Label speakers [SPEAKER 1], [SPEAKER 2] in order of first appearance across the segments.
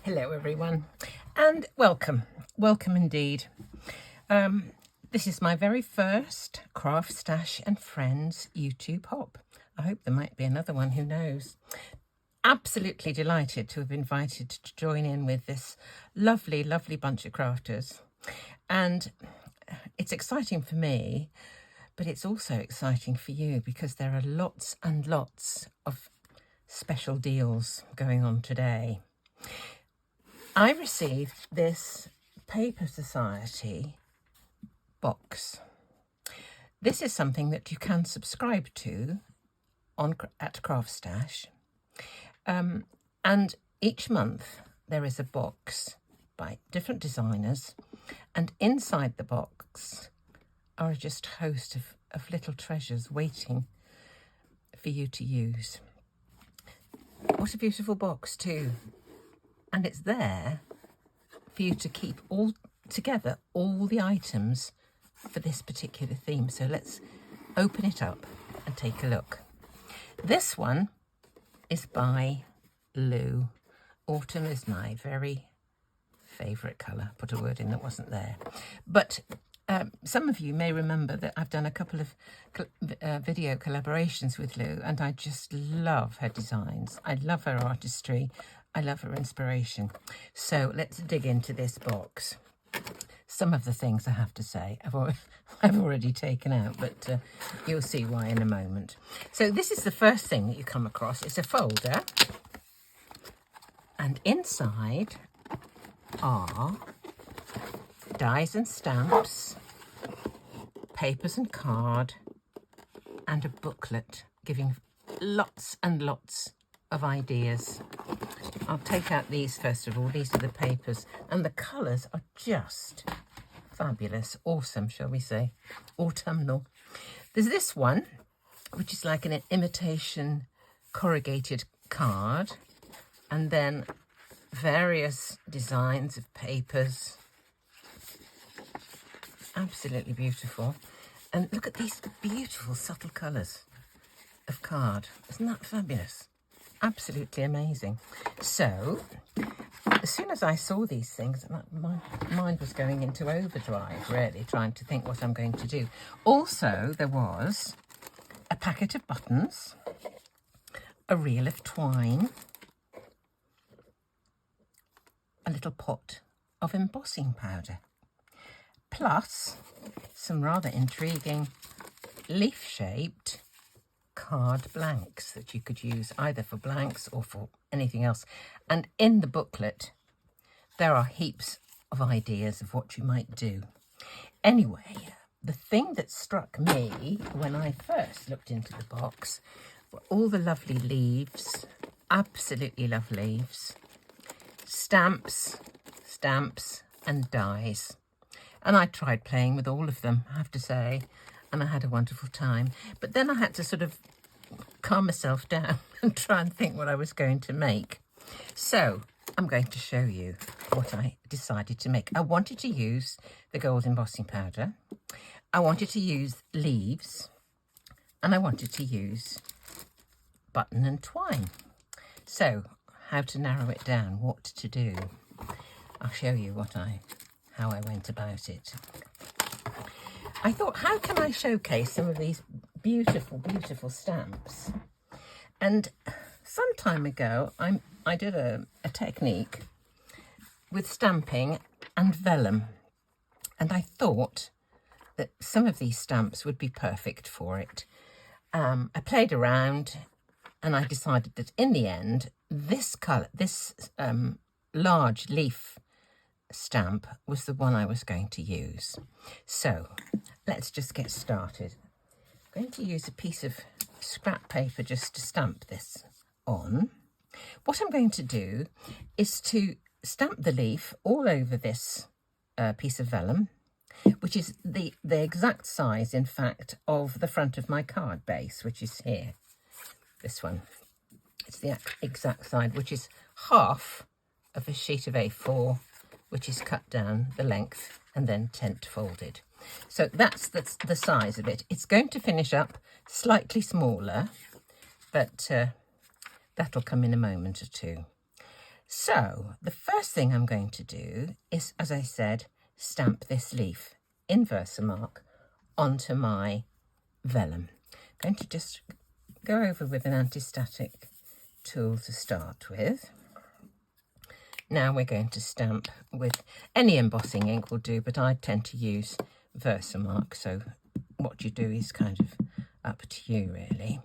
[SPEAKER 1] Hello everyone and welcome indeed. This is my very first Craftstash and Friends YouTube hop. I hope there might be another one, who knows. Absolutely delighted to have been invited to join in with this lovely bunch of crafters, and it's exciting for me, but it's also exciting for you because there are lots and lots of special deals going on today. I received this Paper Society box. This is something that you can subscribe to at Craftstash, and each month there is a box by different designers, and inside the box are just a host of little treasures waiting for you to use. What a beautiful box too. And it's there for you to keep all together, all the items for this particular theme. So let's open it up and take a look. This one is by Lou. Autumn is my very favourite colour. Put a word in that wasn't there. But some of you may remember that I've done a couple of video collaborations with Lou, and I just love her designs. I love her artistry. I love her inspiration. So let's dig into this box. Some of the things I have to say I've already taken out, but you'll see why in a moment. So this is the first thing that you come across. It's a folder, and inside are dies and stamps, papers and card, and a booklet giving lots and lots of ideas. I'll take out these first of all. These are the papers, and the colours are just fabulous. Awesome, shall we say. Autumnal. There's this one, which is like an imitation corrugated card, and then various designs of papers. Absolutely beautiful. And look at these beautiful subtle colours of card. Isn't that fabulous? Absolutely amazing. So as soon as I saw these things, my mind was going into overdrive, really, trying to think what I'm going to do. Also, there was a packet of buttons, a reel of twine, a little pot of embossing powder, plus some rather intriguing leaf-shaped card blanks that you could use either for blanks or for anything else. And in the booklet there are heaps of ideas of what you might do. Anyway, the thing that struck me when I first looked into the box were all the lovely leaves. Absolutely love leaves. Stamps and dies. And I tried playing with all of them, I have to say, and I had a wonderful time. But then I had to sort of calm myself down and try and think what I was going to make. So I'm going to show you what I decided to make. I wanted to use the gold embossing powder. I wanted to use leaves, and I wanted to use button and twine. So how to narrow it down, what to do. I'll show you how I went about it. I thought, how can I showcase some of these beautiful stamps? And some time ago, I did a technique with stamping and vellum, and I thought that some of these stamps would be perfect for it. I played around, and I decided that in the end, this colour, this large leaf stamp was the one I was going to use. So let's just get started. I'm going to use a piece of scrap paper just to stamp this on. What I'm going to do is to stamp the leaf all over this piece of vellum, which is the exact size, in fact, of the front of my card base, which is here. This one. It's the exact size, which is half of a sheet of A4, which is cut down the length and then tent folded. So that's the size of it. It's going to finish up slightly smaller, but that'll come in a moment or two. So the first thing I'm going to do is, as I said, stamp this leaf in Versamark onto my vellum. I'm going to just go over with an anti-static tool to start with. Now we're going to stamp with any embossing ink will do, but I tend to use Versamark, so what you do is kind of up to you really.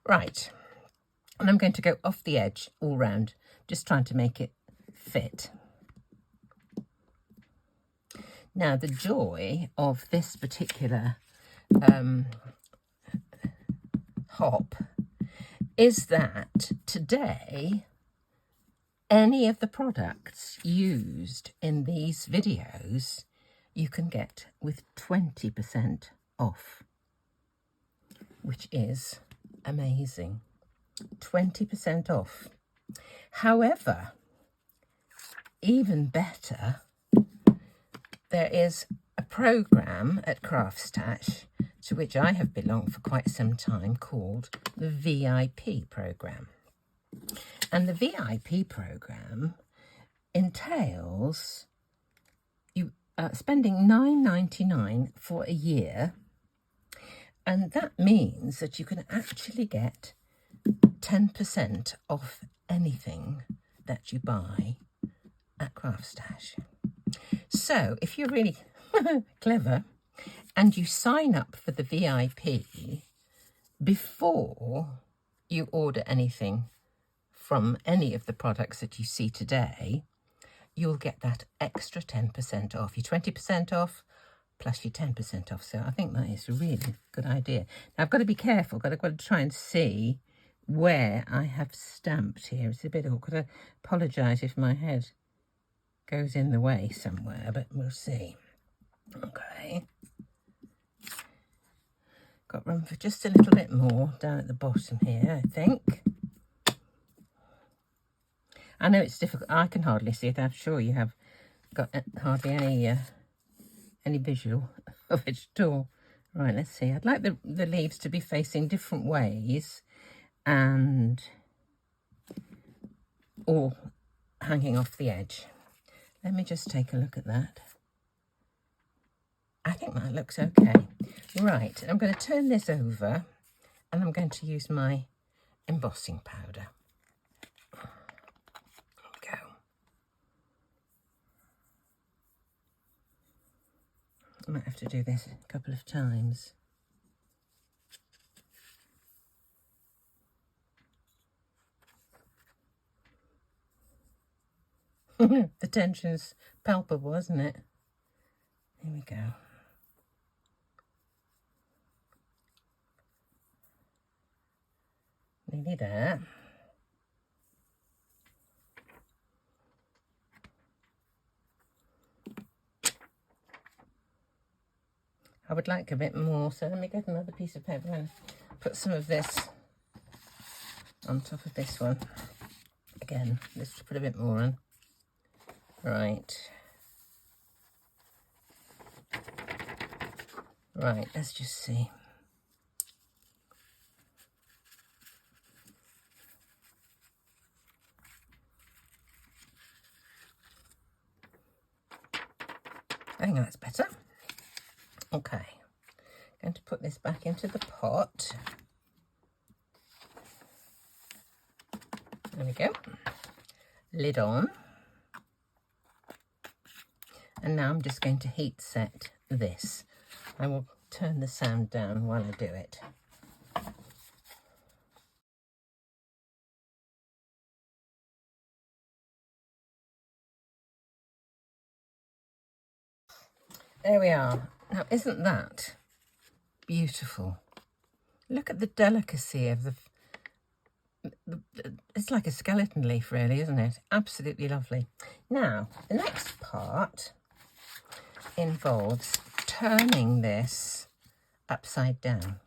[SPEAKER 1] Right, and I'm going to go off the edge all round, just trying to make it fit. Now the joy of this particular hop is that today any of the products used in these videos you can get with 20% off, which is amazing. 20% off. However, even better, there is a program at Craftstash to which I have belonged for quite some time called the VIP program. And the VIP program entails you spending $9.99 for a year, and that means that you can actually get 10% off anything that you buy at Craftstash. So if you're really clever and you sign up for the VIP before you order anything from any of the products that you see today, you'll get that extra 10% off. Your 20% off plus your 10% off. So I think that is a really good idea. Now I've got to be careful. I've got to try and see where I have stamped here. It's a bit awkward. I apologise if my head goes in the way somewhere, but we'll see. Okay. Got room for just a little bit more down at the bottom here, I think. I know it's difficult. I can hardly see it. I'm sure you have got hardly any visual of it at all. Right, let's see. I'd like the leaves to be facing different ways and all hanging off the edge. Let me just take a look at that. I think that looks okay. Right, I'm going to turn this over and I'm going to use my embossing powder. I might have to do this a couple of times. The tension's palpable, isn't it? Here we go. Nearly there. I would like a bit more, so let me get another piece of paper and put some of this on top of this one. Again, let's put a bit more on. Right. Right, let's just see. I think that's better. Okay, going to put this back into the pot. There we go. Lid on. And now I'm just going to heat set this. I will turn the sound down while I do it. There we are. Now, isn't that beautiful? Look at the delicacy of the it's like a skeleton leaf, really, isn't it? Absolutely lovely. Now, the next part involves turning this upside down.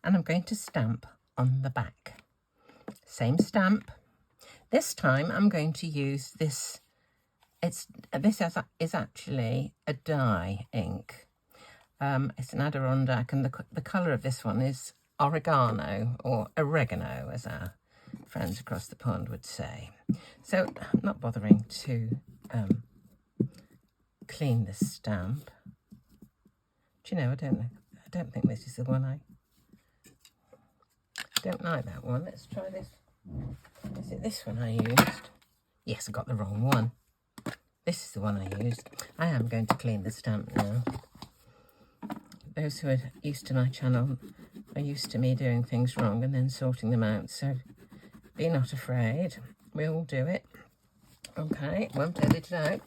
[SPEAKER 1] And I'm going to stamp on the back. Same stamp. This time I'm going to use this. This is actually a dye ink. It's an Adirondack, and the colour of this one is oregano, or oregano as our friends across the pond would say. So I'm not bothering to clean the stamp. Do you know, I don't think this is the one. I don't like that one. Let's try this. Is it this one I used? Yes, I got the wrong one. This is the one I used. I am going to clean the stamp now. Those who are used to my channel are used to me doing things wrong and then sorting them out. So be not afraid. We'll do it. Okay, won't edit it out.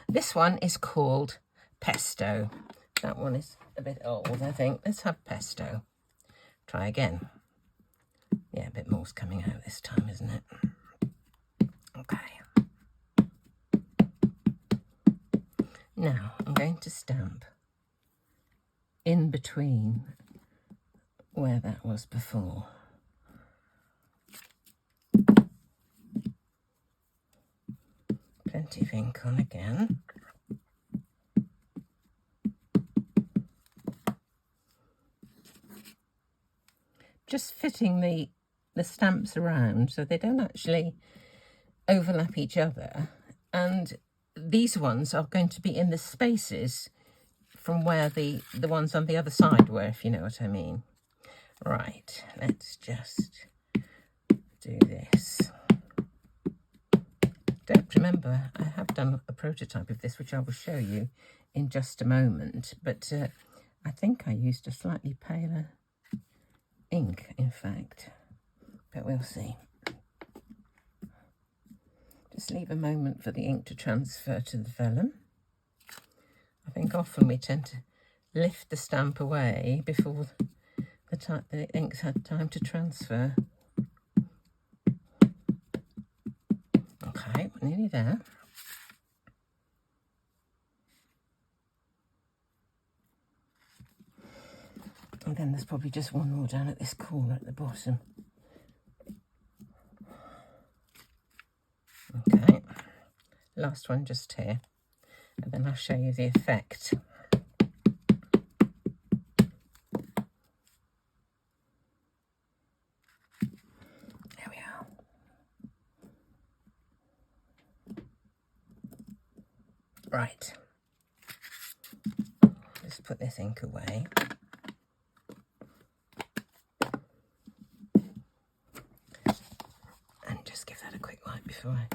[SPEAKER 1] This one is called Pesto. That one is a bit old, I think. Let's have Pesto. Try again. Yeah, a bit more's coming out this time, isn't it? Okay. Now, I'm going to stamp in between where that was before. Plenty of ink on again. Just fitting the stamps around so they don't actually overlap each other, and these ones are going to be in the spaces from where the ones on the other side were, if you know what I mean. Right, let's just do this. Don't remember, I have done a prototype of this which I will show you in just a moment, but I think I used a slightly paler ink, in fact, but we'll see. Just leave a moment for the ink to transfer to the vellum. I think often we tend to lift the stamp away before the ink's had time to transfer. Okay, we're nearly there. And then there's probably just one more down at this corner at the bottom. Okay, last one just here, and then I'll show you the effect. There we are. Right, just put this ink away. And just give that a quick wipe before I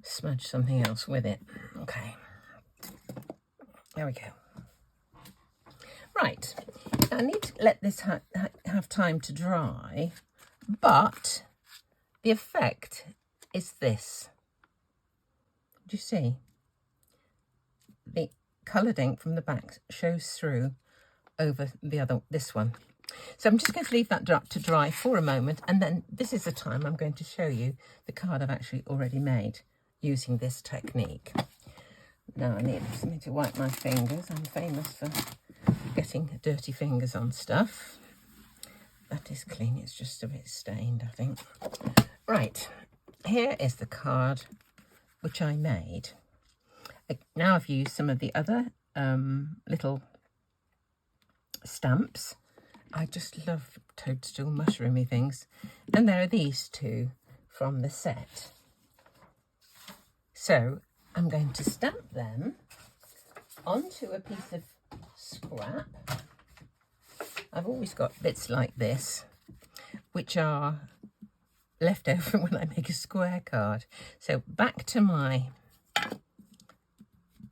[SPEAKER 1] smudge something else with it. Okay, there we go. Right, now I need to let this have time to dry, but the effect is this. Do you see? The coloured ink from the back shows through over this one. So I'm just going to leave that to dry for a moment, and then this is the time I'm going to show you the card I've actually already made using this technique. Now I need something to wipe my fingers. I'm famous for getting dirty fingers on stuff. That is clean, it's just a bit stained, I think. Right, here is the card which I made. Now I've used some of the other little stamps. I just love toadstool mushroomy things. And there are these two from the set. So I'm going to stamp them onto a piece of scrap. I've always got bits like this, which are left over when I make a square card. So back to my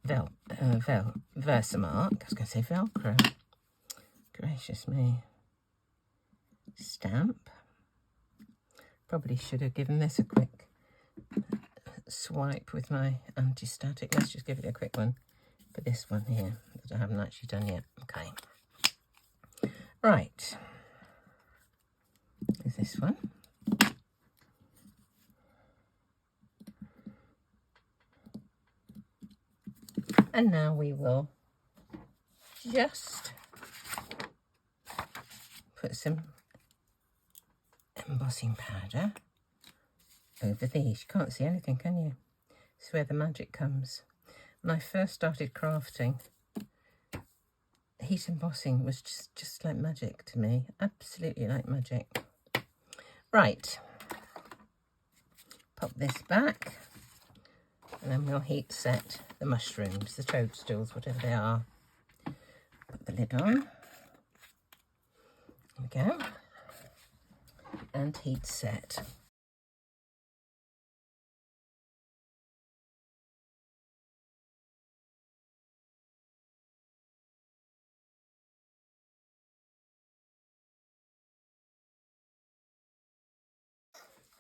[SPEAKER 1] Versamark. I was going to say Velcro. Gracious me. Stamp. Probably should have given this a quick swipe with my anti-static. Let's just give it a quick one for this one here that I haven't actually done yet. Okay. Right. Is this one. And now we will just put some embossing powder over these. You can't see anything, can you? It's where the magic comes. When I first started crafting, heat embossing was just like magic to me. Absolutely like magic. Right. pop this back, and then we'll heat set the mushrooms, the toadstools, whatever they are. Put the lid on. There we go. And heat set.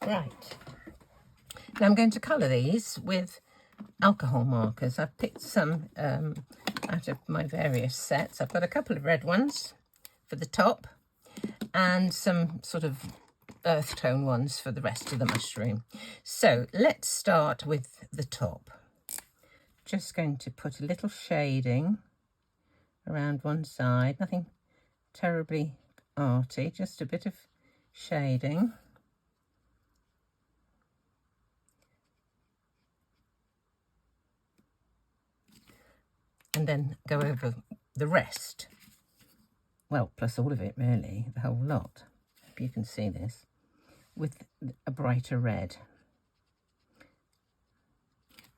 [SPEAKER 1] Right, now I'm going to colour these with alcohol markers. I've picked some out of my various sets. I've got a couple of red ones for the top and some sort of earth tone ones for the rest of the mushroom. So let's start with the top. Just going to put a little shading around one side, nothing terribly arty, just a bit of shading. And then go over the rest. Well, plus all of it really, the whole lot. Hope you can see this, with a brighter red.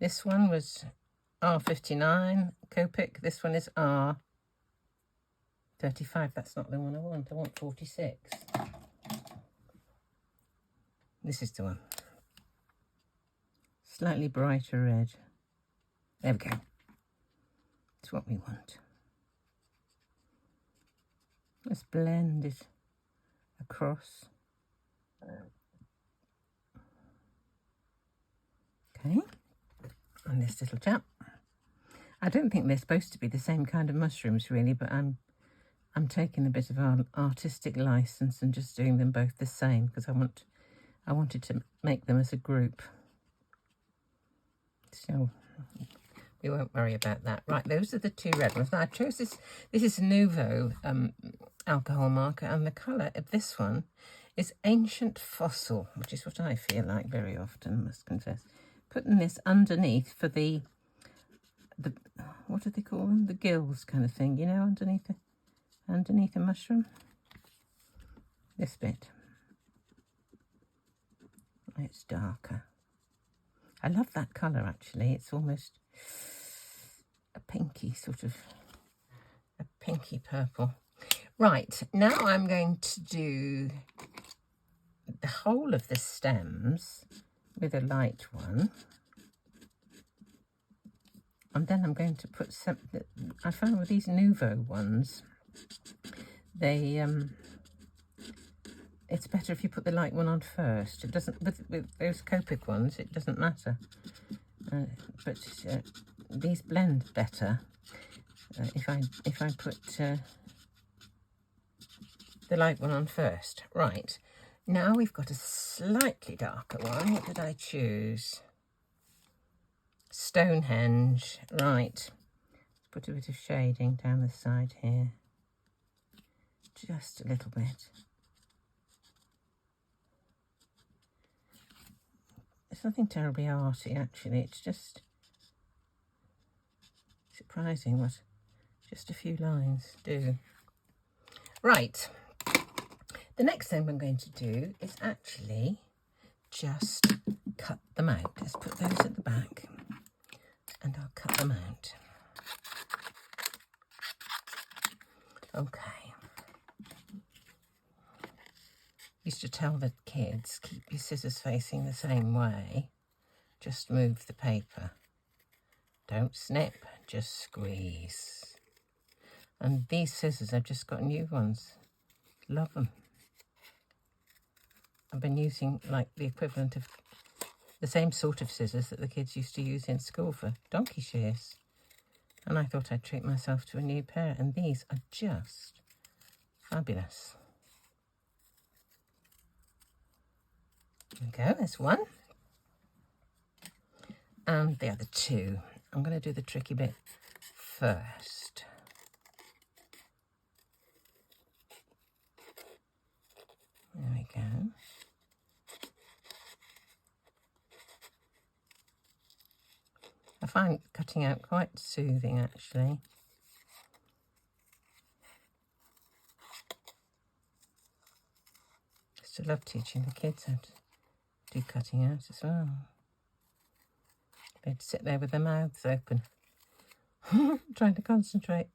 [SPEAKER 1] This one was R59 Copic. This one is R35. That's not the one I want. I want 46. This is the one. Slightly brighter red. There we go. That's what we want. Let's blend it across. Okay, and this little chap. I don't think they're supposed to be the same kind of mushrooms really, but I'm taking a bit of an artistic license and just doing them both the same because I wanted to make them as a group. So we won't worry about that. Right, those are the two red ones. Now I chose this. This is Nouveau alcohol marker, and the colour of this one is Ancient Fossil, which is what I feel like very often, I must confess. Putting this underneath for the what do they call them? The gills kind of thing, you know, underneath a mushroom. This bit. It's darker. I love that colour actually. It's almost a pinky a pinky purple. Right, now I'm going to do the whole of the stems with a light one. And then I'm going to put some, I found with these Nouveau ones, they, it's better if you put the light one on first. It doesn't, with those Copic ones, it doesn't matter. But these blend better if I put the light one on first. Right, now we've got a slightly darker one. What did I choose? Stonehenge. Right, let's put a bit of shading down the side here, just a little bit. It's nothing terribly arty actually, it's just surprising what just a few lines do. Right, the next thing I'm going to do is actually just cut them out. Let's put those at the back and I'll cut them out. Okay. Used to tell the kids, keep your scissors facing the same way, just move the paper. Don't snip, just squeeze. And these scissors, I've just got new ones. Love them. I've been using like the equivalent of the same sort of scissors that the kids used to use in school for donkey shears. And I thought I'd treat myself to a new pair, and these are just fabulous. There we go, there's one. And the other two. I'm going to do the tricky bit first. There we go. I find cutting out quite soothing actually. I still love teaching the kids how to do cutting out as well. They'd sit there with their mouths open, trying to concentrate.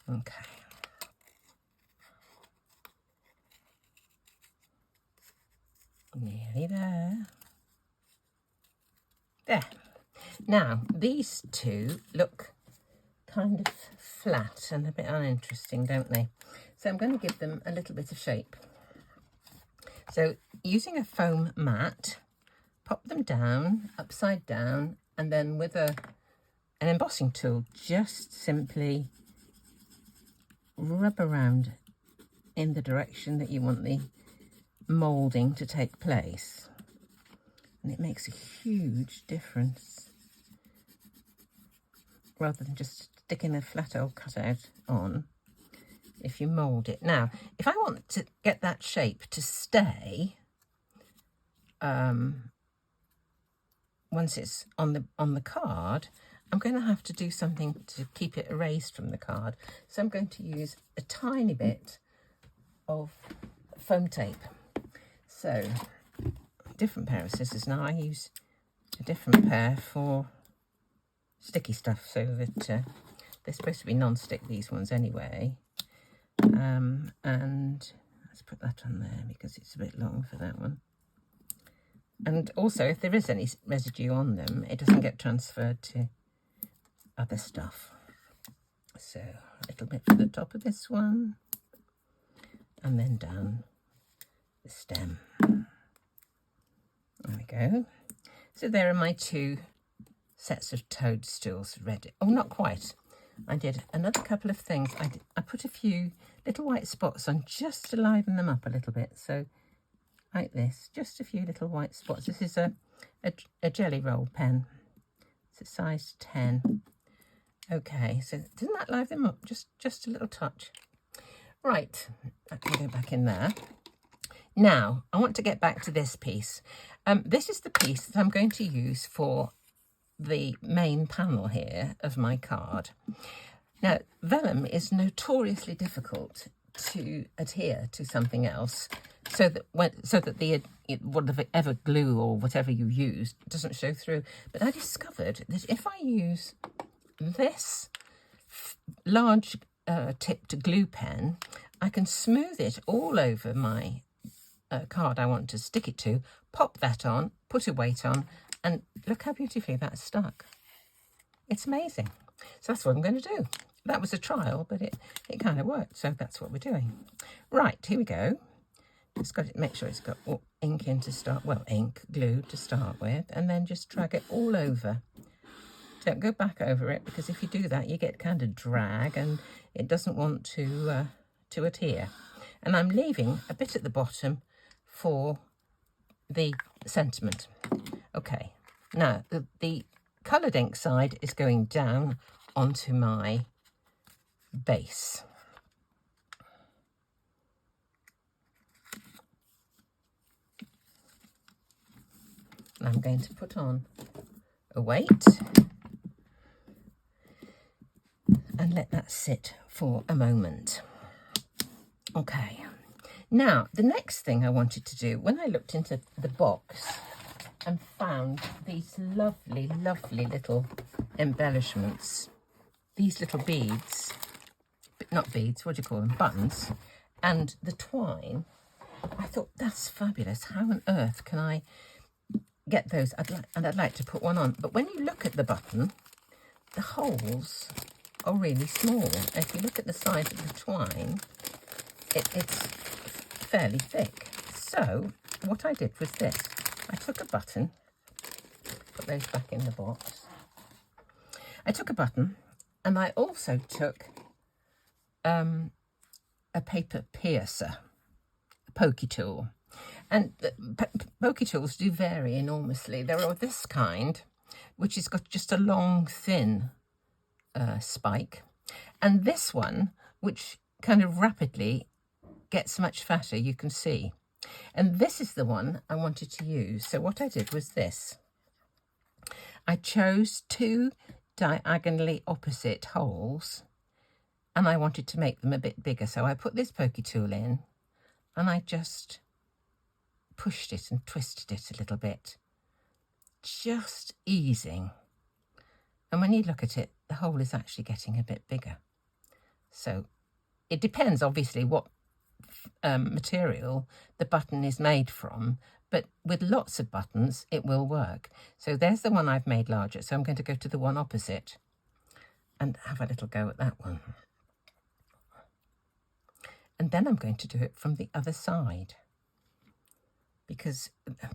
[SPEAKER 1] Okay. Nearly there. There. Now, these two look kind of flat and a bit uninteresting, don't they? So I'm going to give them a little bit of shape. So using a foam mat, pop them down, upside down, and then with an embossing tool, just simply rub around in the direction that you want the moulding to take place. And it makes a huge difference, rather than just sticking a flat old cutout on. If you mould it. Now, if I want to get that shape to stay, once it's on the card, I'm going to have to do something to keep it erased from the card. So I'm going to use a tiny bit of foam tape. So, different pair of scissors. Now I use a different pair for sticky stuff, so that they're supposed to be non-stick, these ones anyway. And let's put that on there because it's a bit long for that one. And also, if there is any residue on them, it doesn't get transferred to other stuff. So a little bit for the top of this one, and then down the stem. There we go. So there are my two sets of toadstools ready. Oh, not quite. I did another couple of things. I put a few little white spots on just to liven them up a little bit. So like this, just a few little white spots. This is a jelly roll pen. It's a size 10. Okay, so doesn't that liven them up? Just a little touch. Right, I can go back in there. Now, I want to get back to this piece. This is the piece that I'm going to use for the main panel here of my card. Now, vellum is notoriously difficult to adhere to something else, so that whatever glue or whatever you use doesn't show through. But I discovered that if I use this large tipped glue pen, I can smooth it all over my card I want to stick it to, pop that on, put a weight on, and look how beautifully that's stuck. It's amazing. So that's what I'm going to do. That was a trial, but it kind of worked, so that's what we're doing. Right, here we go. Just got to make sure it's got ink in to start, well, glue to start with, and then just drag it all over. Don't go back over it, because if you do that, you get kind of drag, and it doesn't want to adhere. And I'm leaving a bit at the bottom for the sentiment. Okay, now the coloured ink side is going down onto my base. And I'm going to put on a weight and let that sit for a moment. Okay, now the next thing I wanted to do, when I looked into the box and found these lovely, lovely little embellishments, these little beads, but not beads, what do you call them, buttons, and the twine, I thought, that's fabulous. How on earth can I get those? I'd like to put one on. But when you look at the button, the holes are really small. If you look at the size of the twine, it's fairly thick. So what I did was this. I took a button, put those back in the box. I took a button, and I also took a paper piercer, a pokey tool. And pokey tools do vary enormously. There are this kind, which has got just a long, thin spike, and this one, which kind of rapidly gets much fatter, you can see. And this is the one I wanted to use. So what I did was this. I chose two diagonally opposite holes, and I wanted to make them a bit bigger. So I put this pokey tool in, and I just pushed it and twisted it a little bit, just easing. And when you look at it, the hole is actually getting a bit bigger. So it depends, obviously, what material the button is made from, but with lots of buttons, it will work. So there's the one I've made larger. So I'm going to go to the one opposite and have a little go at that one. And then I'm going to do it from the other side, because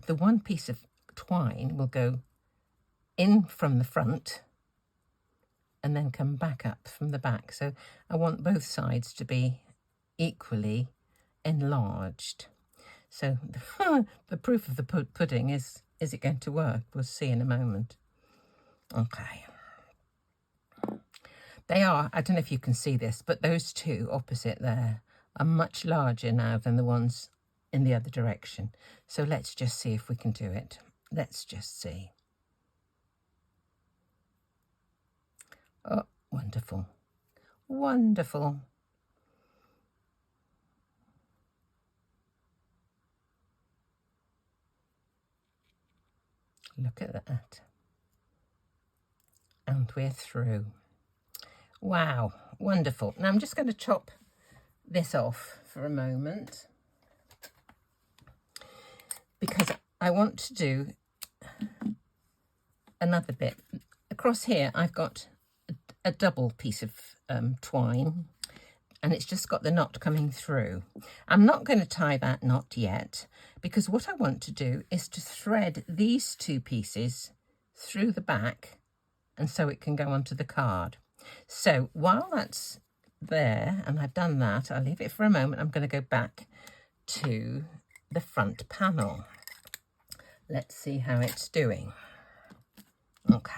[SPEAKER 1] the one piece of twine will go in from the front and then come back up from the back. So I want both sides to be equally enlarged. So the proof of the pudding is it going to work? We'll see in a moment. Okay. They are, I don't know if you can see this, but those two opposite there are much larger now than the ones in the other direction. So let's just see if we can do it. Let's just see. Oh, wonderful. Wonderful. Look at that. And we're through. Wow, wonderful. Now I'm just going to chop this off for a moment, because I want to do another bit. Across here I've got a double piece of twine, and it's just got the knot coming through. I'm not going to tie that knot yet, because what I want to do is to thread these two pieces through the back, and so it can go onto the card. So while that's there, and I've done that, I'll leave it for a moment. I'm going to go back to the front panel. Let's see how it's doing. Okay.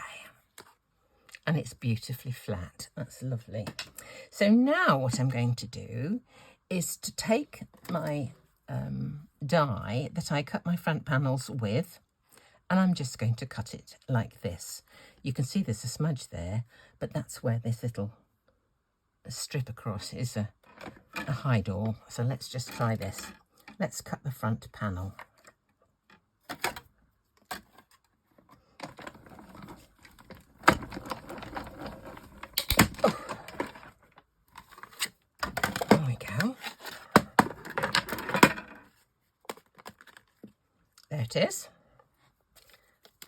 [SPEAKER 1] And it's beautifully flat. That's lovely. So now what I'm going to do is to take my die that I cut my front panels with, and I'm just going to cut it like this. You can see there's a smudge there, but that's where this little strip across is a hide-all. So let's just try this. Let's cut the front panel. There it is.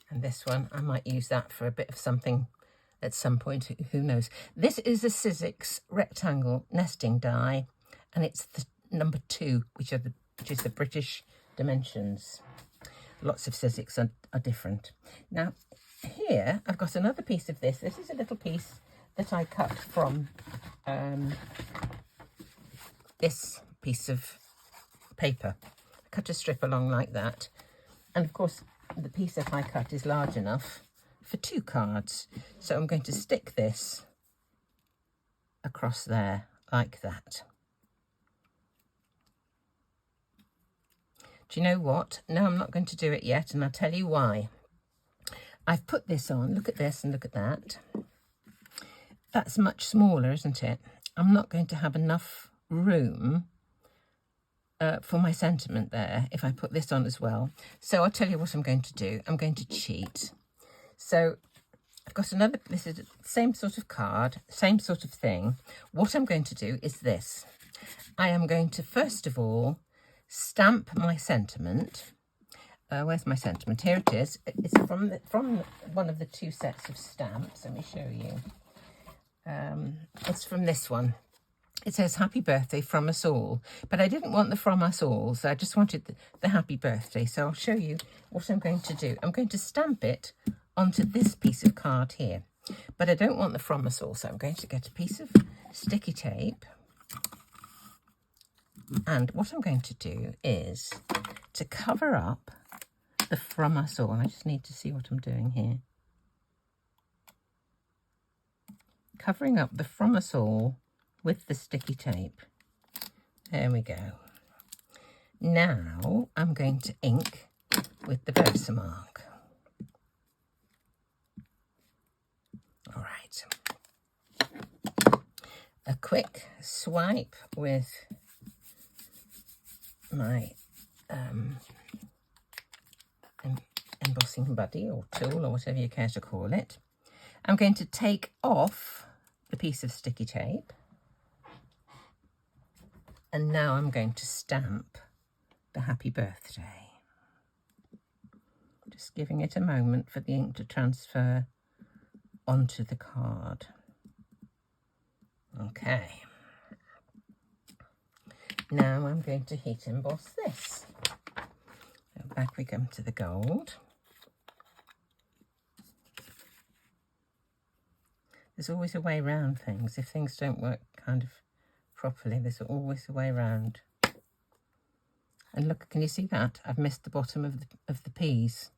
[SPEAKER 1] And this one, I might use that for a bit of something at some point, who knows. This is a Sizzix rectangle nesting die, and it's the number 2, which is the British dimensions. Lots of Sizzix are different. Now, here I've got another piece of this. This is a little piece that I cut from this piece of paper. I cut a strip along like that. And of course, the piece that I cut is large enough for 2 cards. So I'm going to stick this across there like that. Do you know what? No, I'm not going to do it yet, and I'll tell you why. I've put this on. Look at this and look at that. That's much smaller, isn't it? I'm not going to have enough room for my sentiment there if I put this on as well. So I'll tell you what I'm going to do. I'm going to cheat. So I've got another, this is the same sort of card, same sort of thing. What I'm going to do is this. I am going to, first of all, stamp my sentiment. Where's my sentiment? Here it is. It's from one of the 2 sets of stamps. Let me show you. It's from this one. It says happy birthday from us all, but I didn't want the from us all, so I just wanted the happy birthday. So I'll show you what I'm going to do. I'm going to stamp it onto this piece of card here, but I don't want the from us all, so I'm going to get a piece of sticky tape. And what I'm going to do is to cover up the from us all. I just need to see what I'm doing here. Covering up the from us all with the sticky tape. There we go. Now I'm going to ink with the Versamark. All right. A quick swipe with my embossing buddy or tool or whatever you care to call it. I'm going to take off the piece of sticky tape, and now I'm going to stamp the happy birthday. Just giving it a moment for the ink to transfer onto the card. Okay. Now I'm going to heat emboss this. So back we come to the gold. There's always a way around things. If things don't work kind of properly, there's always a way around. And look, can you see that? I've missed the bottom of the peas.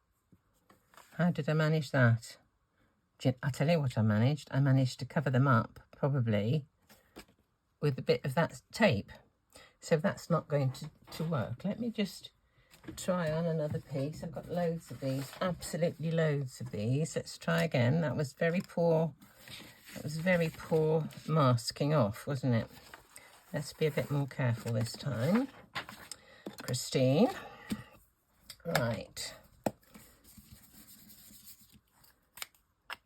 [SPEAKER 1] How did I manage that? I'll tell you what I managed. I managed to cover them up, probably, with a bit of that tape. So that's not going to work. Let me just try on another piece. I've got loads of these, absolutely loads of these. Let's try again. That was very poor. That was very poor masking off, wasn't it? Let's be a bit more careful this time. Christine. Right.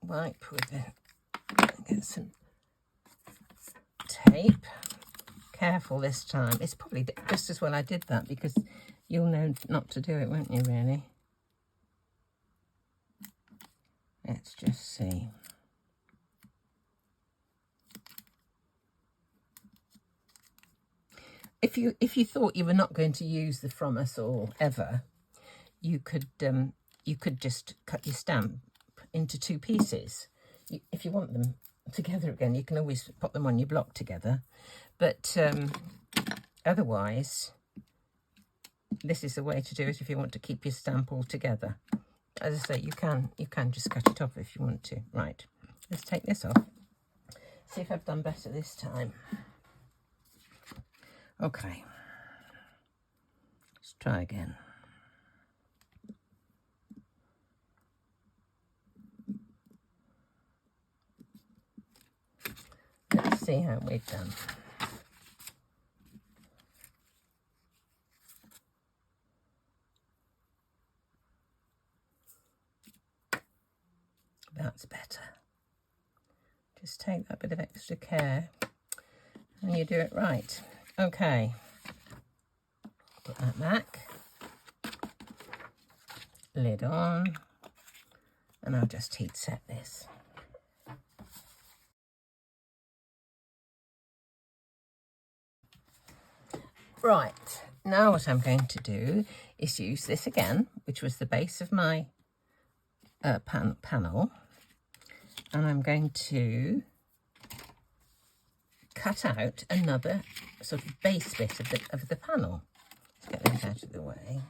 [SPEAKER 1] Wipe with it. Get some tape. Careful this time. It's probably just as well I did that, because you'll know not to do it, won't you, really? Let's just see. If you thought you were not going to use the From Us All ever, you could just cut your stamp into two pieces. If you want them together again, you can always put them on your block together. But otherwise, this is the way to do it if you want to keep your stamp all together. As I say, you can just cut it off if you want to. Right, let's take this off. See if I've done better this time. Okay, let's try again. Let's see how we've done. That's better. Just take that bit of extra care and you do it right. Okay, put that back, lid on, and I'll just heat set this. Right, now what I'm going to do is use this again, which was the base of my panel, and I'm going to cut out another sort of base bit of the panel. Let's get this out of the way.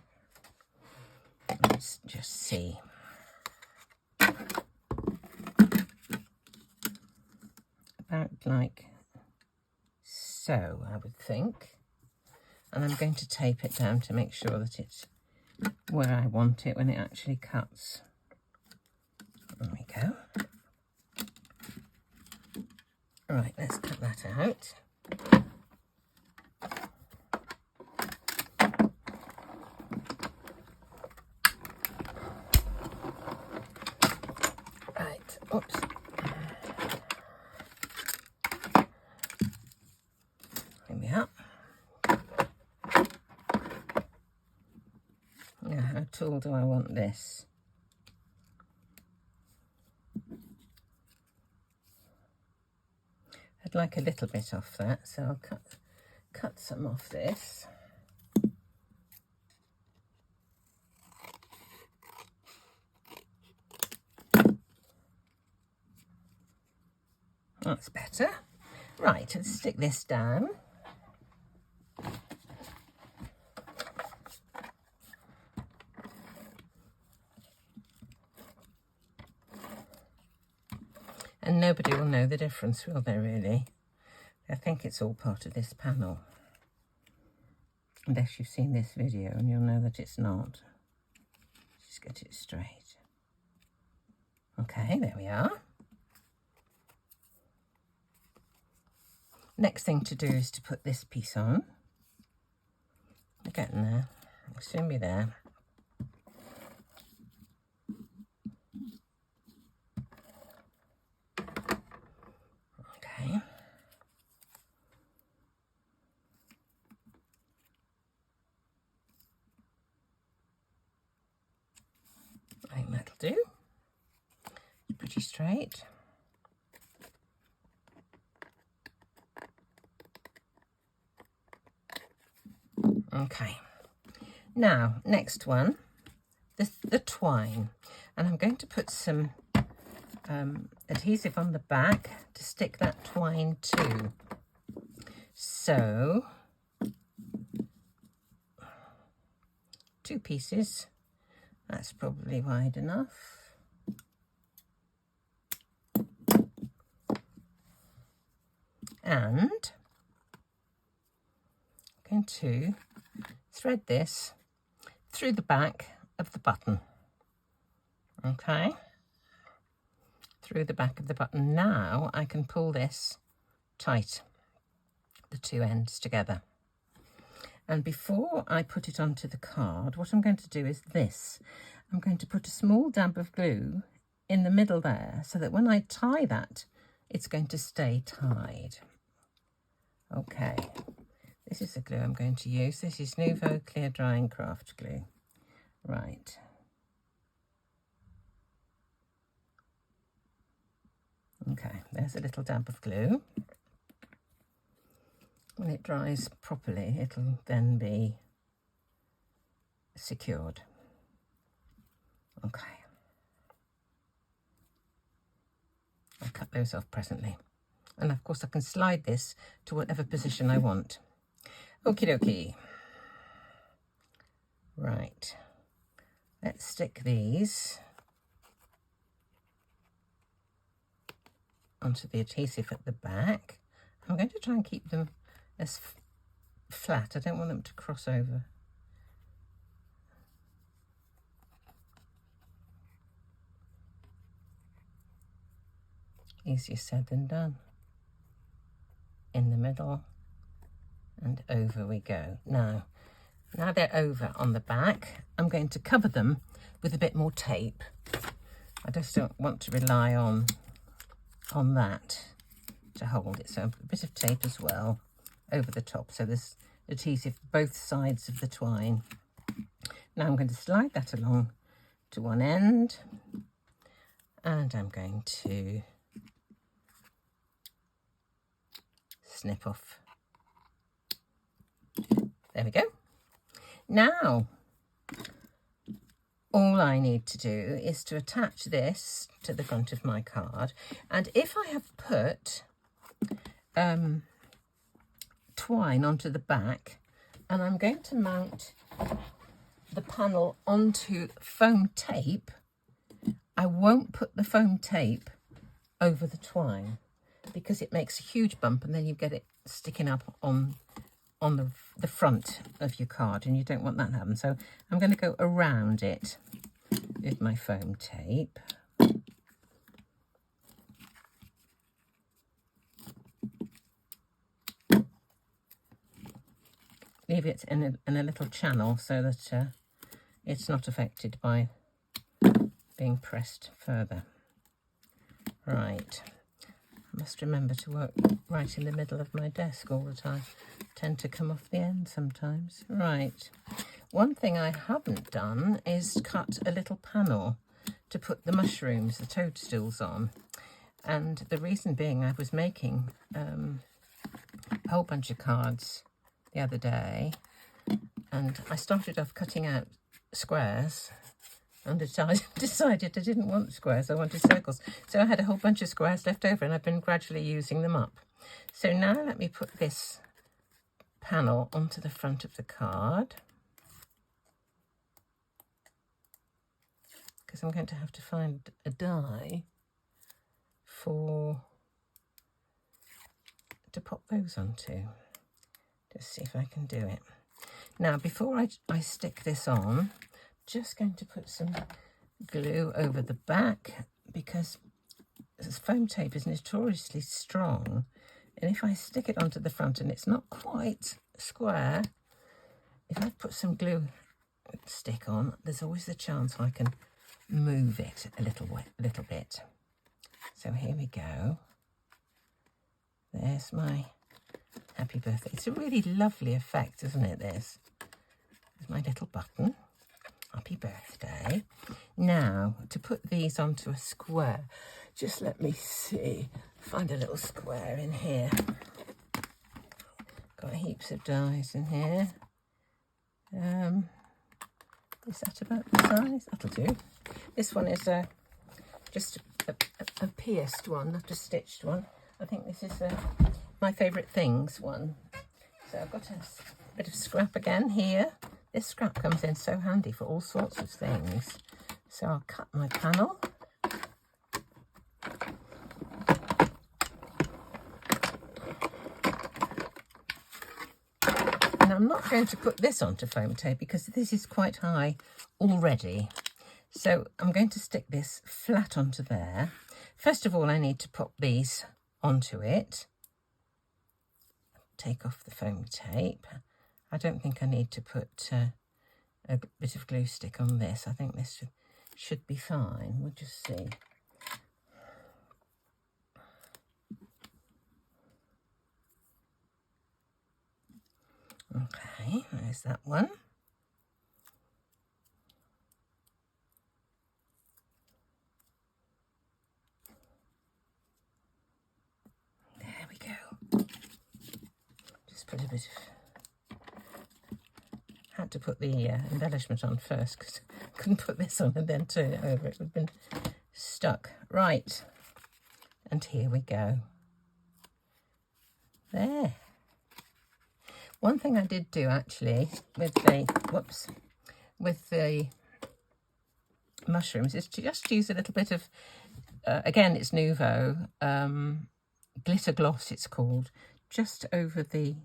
[SPEAKER 1] Let's just see. About like so, I would think. And I'm going to tape it down to make sure that it's where I want it when it actually cuts. There we go. Right, let's cut that out. Right, oops. Here we are. Now, how tall do I want this? I'd like a little bit off that, so I'll cut some off this. That's better. Right, let's stick this down. And nobody will know the difference, will they, really? I think it's all part of this panel. Unless you've seen this video and you'll know that it's not. Just get it straight. Okay, there we are. Next thing to do is to put this piece on. getting there. I'll soon be there. Okay. I think that'll do. It's pretty straight. Okay. Now, next one, the twine. And I'm going to put some adhesive on the back to stick that twine to. So, 2 pieces. That's probably wide enough. And I'm going to thread this through the back of the button. Okay, through the back of the button. Now I can pull this tight, the 2 ends together. And before I put it onto the card, what I'm going to do is this. I'm going to put a small dab of glue in the middle there so that when I tie that, it's going to stay tied. Okay, this is the glue I'm going to use. This is Nouveau Clear Drying Craft Glue. Right. Okay, there's a little dab of glue. When it dries properly, it'll then be secured. Okay. I'll cut those off presently. And of course I can slide this to whatever position I want. Okie dokie. Right. Let's stick these onto the adhesive at the back. I'm going to try and keep them as flat. I don't want them to cross over. Easier said than done. In the middle and over we go. Now they're over on the back, I'm going to cover them with a bit more tape. I just don't want to rely on that to hold it, so a bit of tape as well over the top, so there's adhesive both sides of the twine. Now I'm going to slide that along to one end, and I'm going to snip off. There we go. Now all I need to do is to attach this to the front of my card, and if I have put twine onto the back, and I'm going to mount the panel onto foam tape, I won't put the foam tape over the twine because it makes a huge bump and then you get it sticking up on the front of your card, and you don't want that to happen. So I'm going to go around it with my foam tape. Leave it in a little channel so that it's not affected by being pressed further. Right. I must remember to work right in the middle of my desk all the time. I tend to come off the end sometimes. Right. One thing I haven't done is cut a little panel to put the mushrooms, the toadstools on. And the reason being, I was making a whole bunch of cards the other day, and I started off cutting out squares and decided I didn't want squares, I wanted circles. So I had a whole bunch of squares left over, and I've been gradually using them up. So now let me put this panel onto the front of the card, because I'm going to have to find a die to pop those onto. Just see if I can do it. Now, before I stick this on, just going to put some glue over the back, because this foam tape is notoriously strong, and if I stick it onto the front and it's not quite square, if I put some glue stick on, there's always the chance I can move it a little bit. So here we go. There's my happy birthday. It's a really lovely effect, isn't it, this? There's my little button. Happy birthday. Now, to put these onto a square, just let me see. Find a little square in here. Got heaps of dies in here. Is that about the size? That'll do. This one is just a pierced one, not a stitched one. I think this is my favourite things one. So I've got a bit of scrap again here. This scrap comes in so handy for all sorts of things. So I'll cut my panel. And I'm not going to put this onto foam tape because this is quite high already. So I'm going to stick this flat onto there. First of all, I need to put these onto it. Take off the foam tape. I don't think I need to put a bit of glue stick on this. I think this should be fine. We'll just see. Okay, there's that one. There we go. Just put a bit of... Had to put the embellishment on first because I couldn't put this on and then turn it over. It would have been stuck. Right, and here we go. There. One thing I did do actually with the mushrooms is to just use a little bit of, again it's Nouveau, glitter gloss it's called, just over the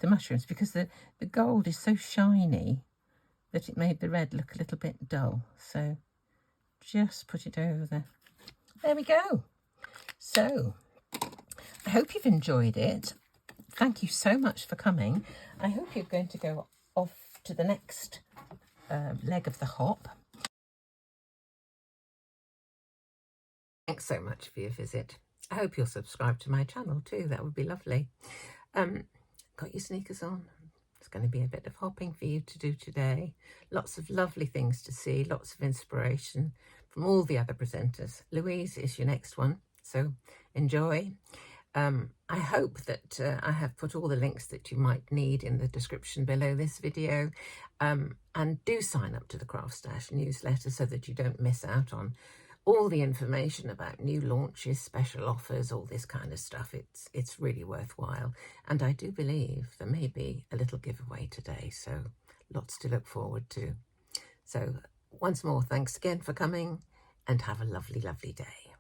[SPEAKER 1] mushrooms, because the gold is so shiny that it made the red look a little bit dull. So just put it over there. There we go. So I hope you've enjoyed it. Thank you so much for coming. I hope you're going to go off to the next leg of the hop. Thanks so much for your visit. I hope you'll subscribe to my channel too. That would be lovely. Got your sneakers on? It's going to be a bit of hopping for you to do today. Lots of lovely things to see, lots of inspiration from all the other presenters. Louise is your next one, so enjoy. I hope that I have put all the links that you might need in the description below this video. And do sign up to the Craftstash newsletter so that you don't miss out on all the information about new launches, special offers, all this kind of stuff. It's really worthwhile. And I do believe there may be a little giveaway today, so lots to look forward to. So once more, thanks again for coming and have a lovely, lovely day.